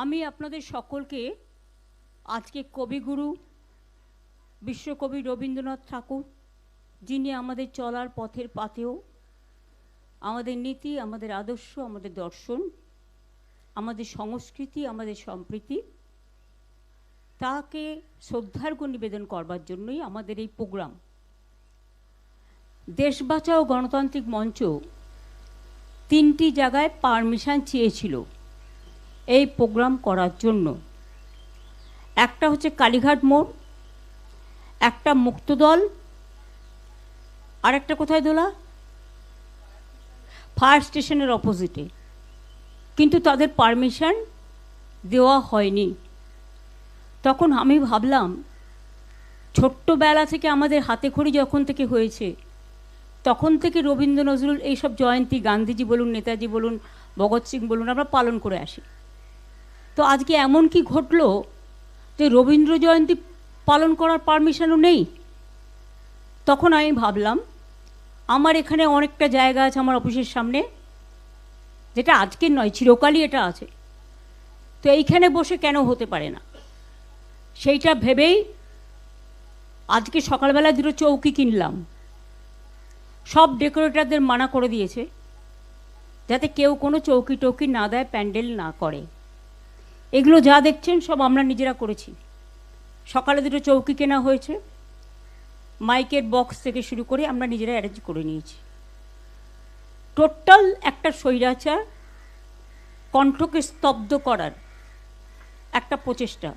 আমি আপনাদের সকলকে আজকে কবিগুরু বিশ্বকবি রবীন্দ্রনাথ ঠাকুর, যিনি আমাদের চলার পথের পাথেয়, আমাদের নীতি, আমাদের আদর্শ, আমাদের দর্শন, আমাদের সংস্কৃতি, আমাদের সম্প্রীতি, তাকে শ্রদ্ধার্ঘ্য নিবেদন করবার জন্যই আমাদের এই প্রোগ্রাম। দেশ বাঁচাও গণতান্ত্রিক মঞ্চ 3টি জায়গায় পারমিশন চেয়েছিল এই প্রোগ্রাম করার জন্য। একটা হচ্ছে কালীঘাট মোড়, একটা মুক্তদল, আর একটা কোথায় দোলা, ফায়ার স্টেশনের অপোজিটে। কিন্তু তাদের পারমিশন দেওয়া হয়নি। তখন আমি ভাবলাম, ছোট্টবেলা থেকে আমাদের হাতে খড়ি যখন থেকে হয়েছে, তখন থেকে রবীন্দ্র নজরুল এইসব জয়ন্তী, গান্ধীজি বলুন, নেতাজি বলুন, ভগৎ সিং বলুন, আমরা পালন করে আসি। তো আজকে এমন কি ঘটলো যে রবীন্দ্র জয়ন্তী পালন করার পারমিশনও নেই? তখন আমি ভাবলাম, আমার এখানে অনেকটা জায়গা আছে আমার অফিসের সামনে, যেটা আজকের নয়, চিরকালই এটা আছে। তো এইখানে বসে কেন হতে পারে না, সেইটা ভেবেই আজকে সকালবেলা 2টো চৌকি কিনলাম। সব ডেকোরেটরদের মানা করে দিয়েছে যাতে কেউ কোনো চৌকি টৌকি না দেয়, প্যান্ডেল না করে। এগুলো যা দেখছেন সব আমরা নিজেরা করেছি। সকালে 2টো চৌকি কেনা হয়েছে, মাইকের বক্স থেকে শুরু করে আমরা নিজেরা অ্যারেঞ্জ করে নিয়েছি। টোটাল একটা স্বৈরাচার কণ্ঠকে স্তব্ধ করার একটা প্রচেষ্টা।